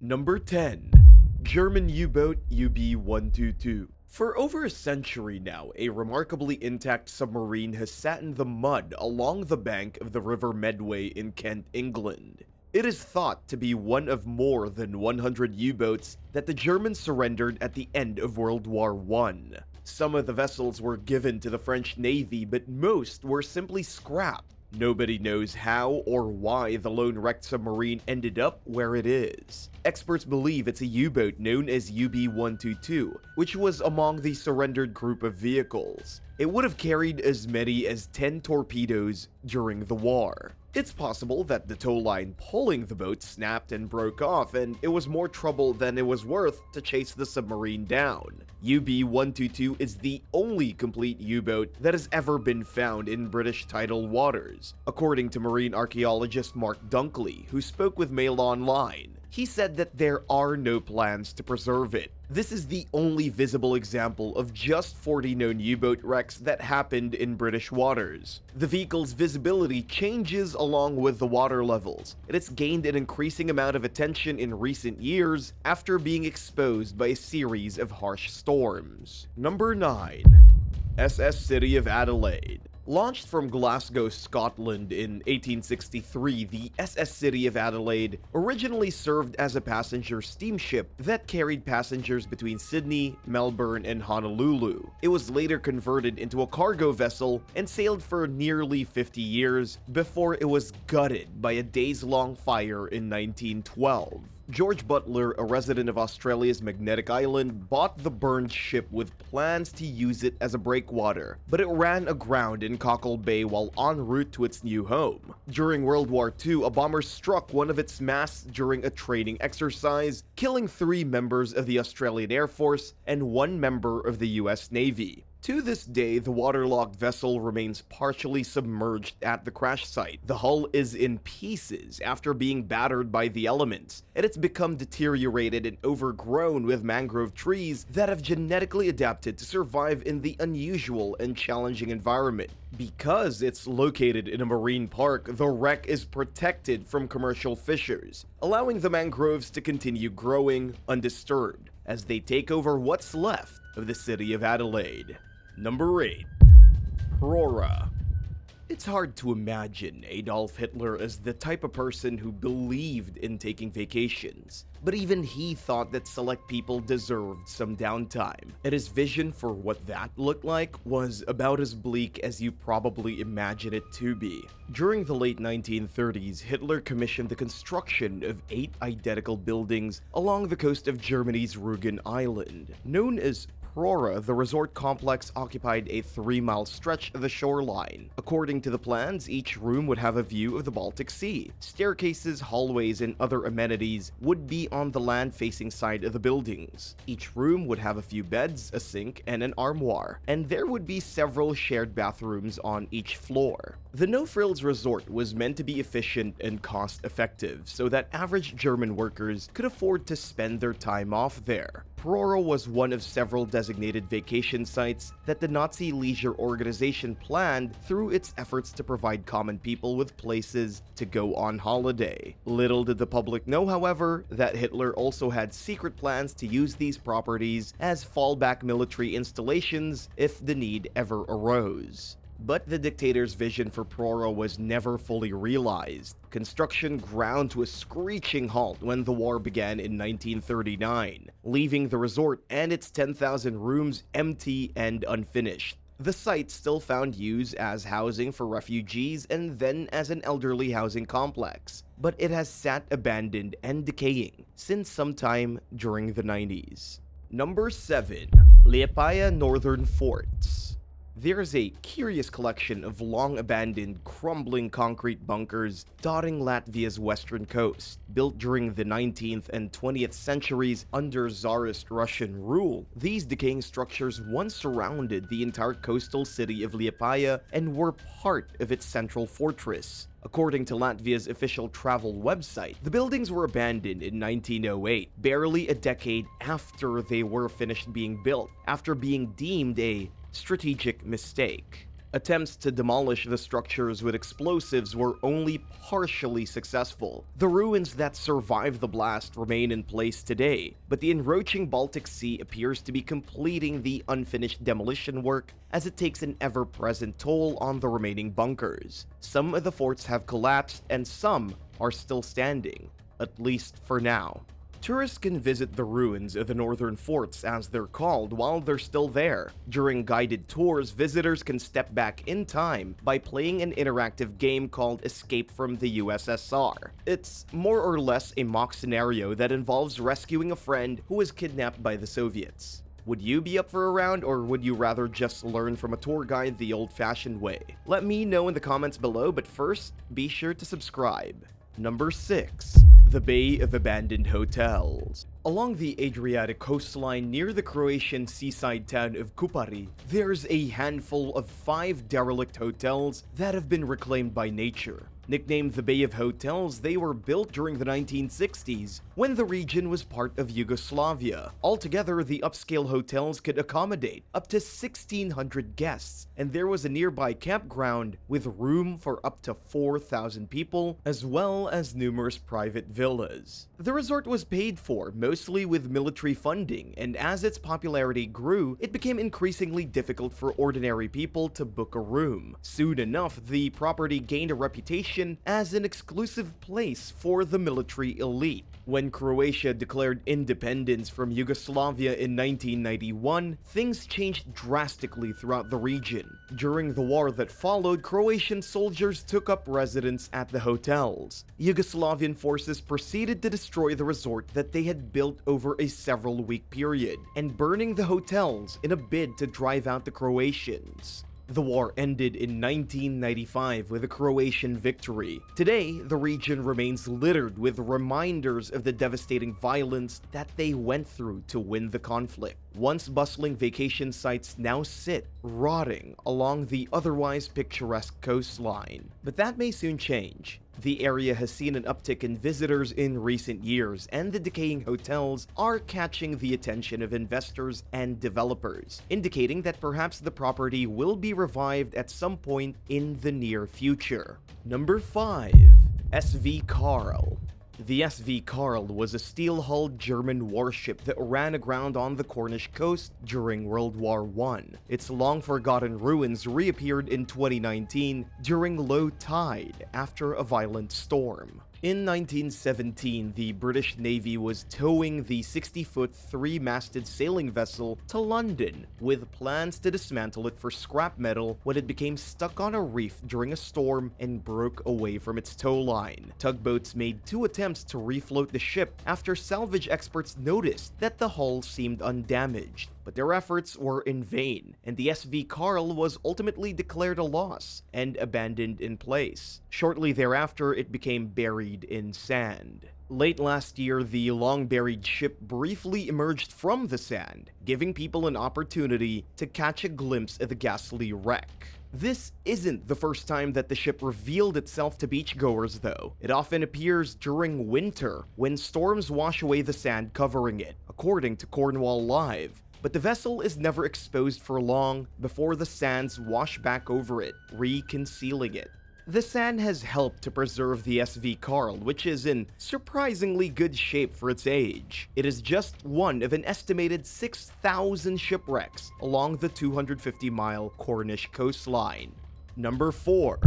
Number 10. German U-boat UB-122. For over a century now, a remarkably intact submarine has sat in the mud along the bank of the River Medway in Kent, England. It is thought to be one of more than 100 U-boats that the Germans surrendered at the end of World War I. Some of the vessels were given to the French Navy, but most were simply scrapped. Nobody knows how or why the lone wrecked submarine ended up where it is. Experts believe it's a U-boat known as UB-122, which was among the surrendered group of vehicles. It would have carried as many as 10 torpedoes during the war. It's possible that the tow line pulling the boat snapped and broke off, and it was more trouble than it was worth to chase the submarine down. UB-122 is the only complete U-boat that has ever been found in British tidal waters, according to marine archaeologist Mark Dunkley, who spoke with Mail Online. He said that there are no plans to preserve it. This is the only visible example of just 40 known U-boat wrecks that happened in British waters. The vehicle's visibility changes along with the water levels, and it's gained an increasing amount of attention in recent years after being exposed by a series of harsh storms. Number 9. SS City of Adelaide. Launched from Glasgow, Scotland in 1863, the SS City of Adelaide originally served as a passenger steamship that carried passengers between Sydney, Melbourne, and Honolulu. It was later converted into a cargo vessel and sailed for nearly 50 years before it was gutted by a days-long fire in 1912. George Butler, a resident of Australia's Magnetic Island, bought the burned ship with plans to use it as a breakwater, but it ran aground in Cockle Bay while en route to its new home. During World War II, a bomber struck one of its masts during a training exercise, killing 3 members of the Australian Air Force and 1 member of the US Navy. To this day, the waterlogged vessel remains partially submerged at the crash site. The hull is in pieces after being battered by the elements, and it's become deteriorated and overgrown with mangrove trees that have genetically adapted to survive in the unusual and challenging environment. Because it's located in a marine park, the wreck is protected from commercial fishers, allowing the mangroves to continue growing undisturbed as they take over what's left of the city of Adelaide. Number 8. Poro. It's hard to imagine Adolf Hitler as the type of person who believed in taking vacations, but even he thought that select people deserved some downtime, and his vision for what that looked like was about as bleak as you probably imagine it to be. During the late 1930s, Hitler commissioned the construction of 8 identical buildings along the coast of Germany's Rügen Island. Known as Poro, the resort complex occupied a 3-mile stretch of the shoreline. According to the plans, each room would have a view of the Baltic Sea. Staircases, hallways, and other amenities would be on the land-facing side of the buildings. Each room would have a few beds, a sink, and an armoire, and there would be several shared bathrooms on each floor. The no-frills resort was meant to be efficient and cost-effective, so that average German workers could afford to spend their time off there. Poro was one of several designated vacation sites that the Nazi leisure organization planned through its efforts to provide common people with places to go on holiday. Little did the public know, however, that Hitler also had secret plans to use these properties as fallback military installations if the need ever arose. But the dictator's vision for Poro was never fully realized. Construction ground to a screeching halt when the war began in 1939, leaving the resort and its 10,000 rooms empty and unfinished. The site still found use as housing for refugees and then as an elderly housing complex, but it has sat abandoned and decaying since sometime during the 90s. Number 7. Liepaja Northern Forts. There's a curious collection of long-abandoned, crumbling concrete bunkers dotting Latvia's western coast. Built during the 19th and 20th centuries under Tsarist Russian rule, these decaying structures once surrounded the entire coastal city of Liepaja and were part of its central fortress. According to Latvia's official travel website, the buildings were abandoned in 1908, barely a decade after they were finished being built, after being deemed a strategic mistake. Attempts to demolish the structures with explosives were only partially successful. The ruins that survived the blast remain in place today, but the encroaching Baltic Sea appears to be completing the unfinished demolition work as it takes an ever-present toll on the remaining bunkers. Some of the forts have collapsed and some are still standing, at least for now. Tourists can visit the ruins of the northern forts, as they're called, while they're still there. During guided tours, visitors can step back in time by playing an interactive game called Escape from the USSR. It's more or less a mock scenario that involves rescuing a friend who was kidnapped by the Soviets. Would you be up for a round, or would you rather just learn from a tour guide the old-fashioned way? Let me know in the comments below, but first, be sure to subscribe. Number 6. The Bay of Abandoned Hotels. Along the Adriatic coastline near the Croatian seaside town of Kupari, there's a handful of 5 derelict hotels that have been reclaimed by nature. Nicknamed the Bay of Hotels, they were built during the 1960s, when the region was part of Yugoslavia. Altogether, the upscale hotels could accommodate up to 1,600 guests, and there was a nearby campground with room for up to 4,000 people, as well as numerous private villas. The resort was paid for mostly with military funding, and as its popularity grew, it became increasingly difficult for ordinary people to book a room. Soon enough, the property gained a reputation as an exclusive place for the military elite. When Croatia declared independence from Yugoslavia in 1991, things changed drastically throughout the region. During the war that followed, Croatian soldiers took up residence at the hotels. Yugoslavian forces proceeded to destroy the resort that they had built over a several-week period, and burning the hotels in a bid to drive out the Croatians. The war ended in 1995 with a Croatian victory. Today, the region remains littered with reminders of the devastating violence that they went through to win the conflict. Once bustling vacation sites now sit rotting along the otherwise picturesque coastline. But that may soon change. The area has seen an uptick in visitors in recent years, and the decaying hotels are catching the attention of investors and developers, indicating that perhaps the property will be revived at some point in the near future. Number 5. SV Karl. The SV Karl was a steel-hulled German warship that ran aground on the Cornish coast during World War I. Its long-forgotten ruins reappeared in 2019 during low tide after a violent storm. In 1917, the British Navy was towing the 60-foot, 3-masted sailing vessel to London, with plans to dismantle it for scrap metal when it became stuck on a reef during a storm and broke away from its tow line. Tugboats made 2 attempts to refloat the ship after salvage experts noticed that the hull seemed undamaged. But their efforts were in vain, and the SV Karl was ultimately declared a loss and abandoned in place. Shortly thereafter, it became buried in sand. Late last year, the long-buried ship briefly emerged from the sand, giving people an opportunity to catch a glimpse of the ghastly wreck. This isn't the first time that the ship revealed itself to beachgoers, though. It often appears during winter, when storms wash away the sand covering it, according to Cornwall Live. But the vessel is never exposed for long before the sands wash back over it, reconcealing it. The sand has helped to preserve the SV Karl, which is in surprisingly good shape for its age. It is just one of an estimated 6,000 shipwrecks along the 250-mile Cornish coastline. Number 4.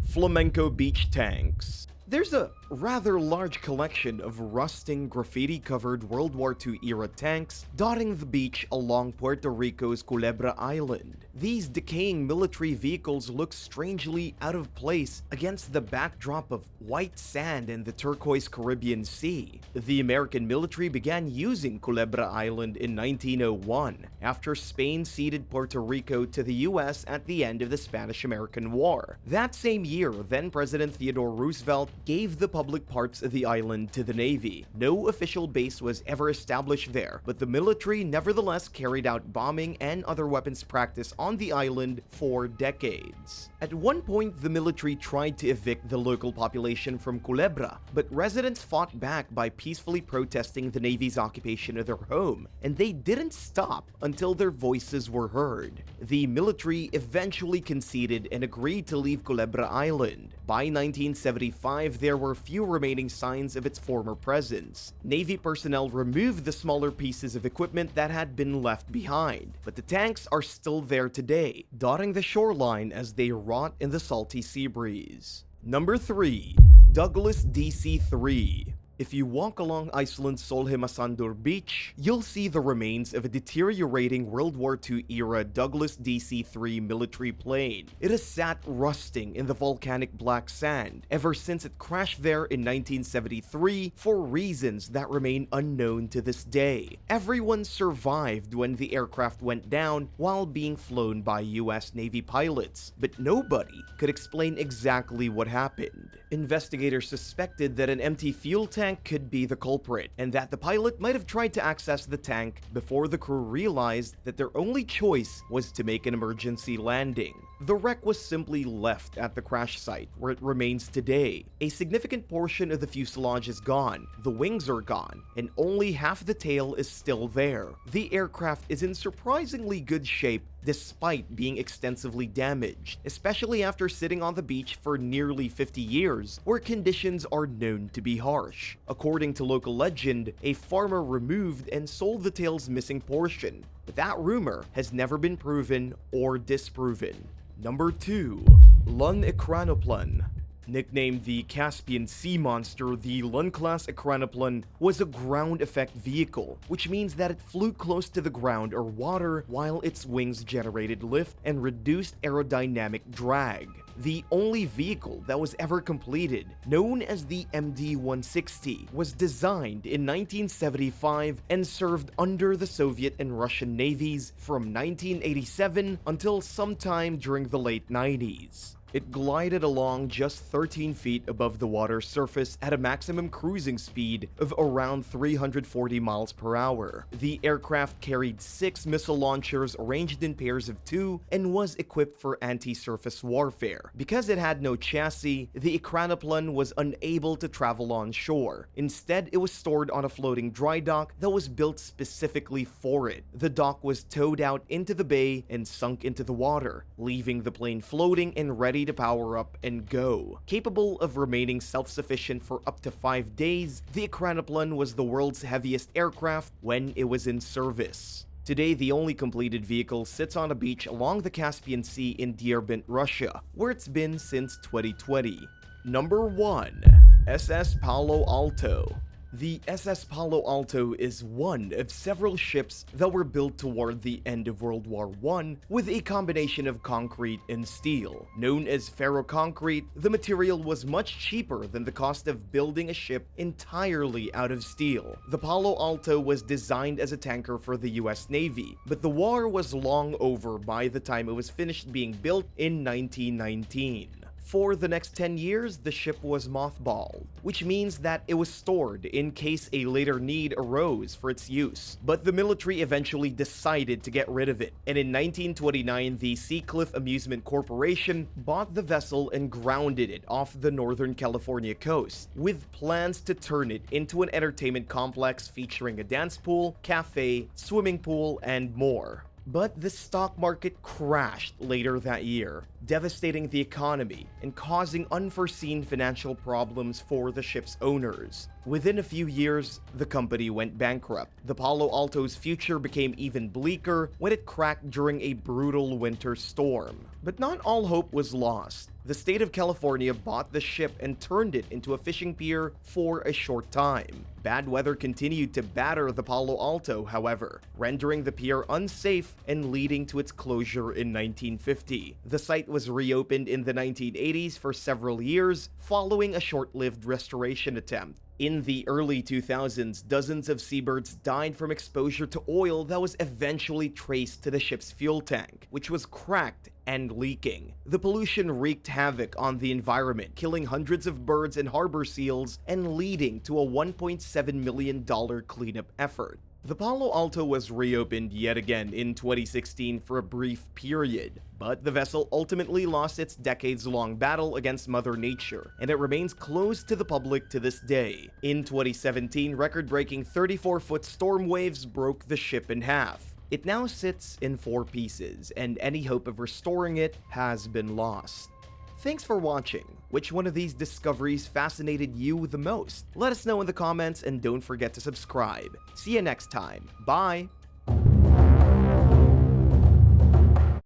Flamenco Beach Tanks. There's a rather large collection of rusting, graffiti-covered World War II-era tanks dotting the beach along Puerto Rico's Culebra Island. These decaying military vehicles look strangely out of place against the backdrop of white sand and the turquoise Caribbean Sea. The American military began using Culebra Island in 1901, after Spain ceded Puerto Rico to the US at the end of the Spanish-American War. That same year, then-President Theodore Roosevelt gave the public parts of the island to the Navy. No official base was ever established there, but the military nevertheless carried out bombing and other weapons practice on the island for decades. At one point, the military tried to evict the local population from Culebra, but residents fought back by peacefully protesting the Navy's occupation of their home, and they didn't stop until their voices were heard. The military eventually conceded and agreed to leave Culebra Island. By 1975, there were few remaining signs of its former presence. Navy personnel removed the smaller pieces of equipment that had been left behind, but the tanks are still there today, dotting the shoreline as they rot in the salty sea breeze. Number 3. Douglas DC-3. If you walk along Iceland's Solheimasandur beach, you'll see the remains of a deteriorating World War II-era Douglas DC-3 military plane. It has sat rusting in the volcanic black sand ever since it crashed there in 1973 for reasons that remain unknown to this day. Everyone survived when the aircraft went down while being flown by US Navy pilots, but nobody could explain exactly what happened. Investigators suspected that an empty fuel tank could be the culprit, and that the pilot might have tried to access the tank before the crew realized that their only choice was to make an emergency landing. The wreck was simply left at the crash site, where it remains today. A significant portion of the fuselage is gone, the wings are gone, and only half the tail is still there. The aircraft is in surprisingly good shape despite being extensively damaged, especially after sitting on the beach for nearly 50 years, where conditions are known to be harsh. According to local legend, a farmer removed and sold the tail's missing portion, but that rumor has never been proven or disproven. Number 2. Lunekranoplan. Nicknamed the Caspian Sea Monster, the Lun-class Ekranoplan was a ground effect vehicle, which means that it flew close to the ground or water while its wings generated lift and reduced aerodynamic drag. The only vehicle that was ever completed, known as the MD-160, was designed in 1975 and served under the Soviet and Russian navies from 1987 until sometime during the late 90s. It glided along just 13 feet above the water surface at a maximum cruising speed of around 340 miles per hour. The aircraft carried 6 missile launchers arranged in pairs of 2 and was equipped for anti-surface warfare. Because it had no chassis, the Ekranoplan was unable to travel on shore. Instead, it was stored on a floating dry dock that was built specifically for it. The dock was towed out into the bay and sunk into the water, leaving the plane floating and ready to power up and go. Capable of remaining self-sufficient for up to 5 days, the Ekranoplan was the world's heaviest aircraft when it was in service. Today, the only completed vehicle sits on a beach along the Caspian Sea in Diyarbakir, Russia, where it's been since 2020. Number 1. SS Palo Alto. The SS Palo Alto is one of several ships that were built toward the end of World War I with a combination of concrete and steel. Known as ferroconcrete, the material was much cheaper than the cost of building a ship entirely out of steel. The Palo Alto was designed as a tanker for the US Navy, but the war was long over by the time it was finished being built in 1919. For the next 10 years, the ship was mothballed, which means that it was stored in case a later need arose for its use. But the military eventually decided to get rid of it, and in 1929, the Seacliff Amusement Corporation bought the vessel and grounded it off the Northern California coast, with plans to turn it into an entertainment complex featuring a dance pool, cafe, swimming pool, and more. But the stock market crashed later that year, devastating the economy and causing unforeseen financial problems for the ship's owners. Within a few years, the company went bankrupt. The Palo Alto's future became even bleaker when it cracked during a brutal winter storm. But not all hope was lost. The state of California bought the ship and turned it into a fishing pier for a short time. Bad weather continued to batter the Palo Alto, however, rendering the pier unsafe and leading to its closure in 1950. The site was reopened in the 1980s for several years, following a short-lived restoration attempt. In the early 2000s, dozens of seabirds died from exposure to oil that was eventually traced to the ship's fuel tank, which was cracked and leaking. The pollution wreaked havoc on the environment, killing hundreds of birds and harbor seals and leading to a $1.7 million cleanup effort. The Palo Alto was reopened yet again in 2016 for a brief period, but the vessel ultimately lost its decades-long battle against Mother Nature, and it remains closed to the public to this day. In 2017, record-breaking 34-foot storm waves broke the ship in half. It now sits in 4 pieces, and any hope of restoring it has been lost. Thanks for watching. Which one of these discoveries fascinated you the most? Let us know in the comments and don't forget to subscribe. See you next time. Bye!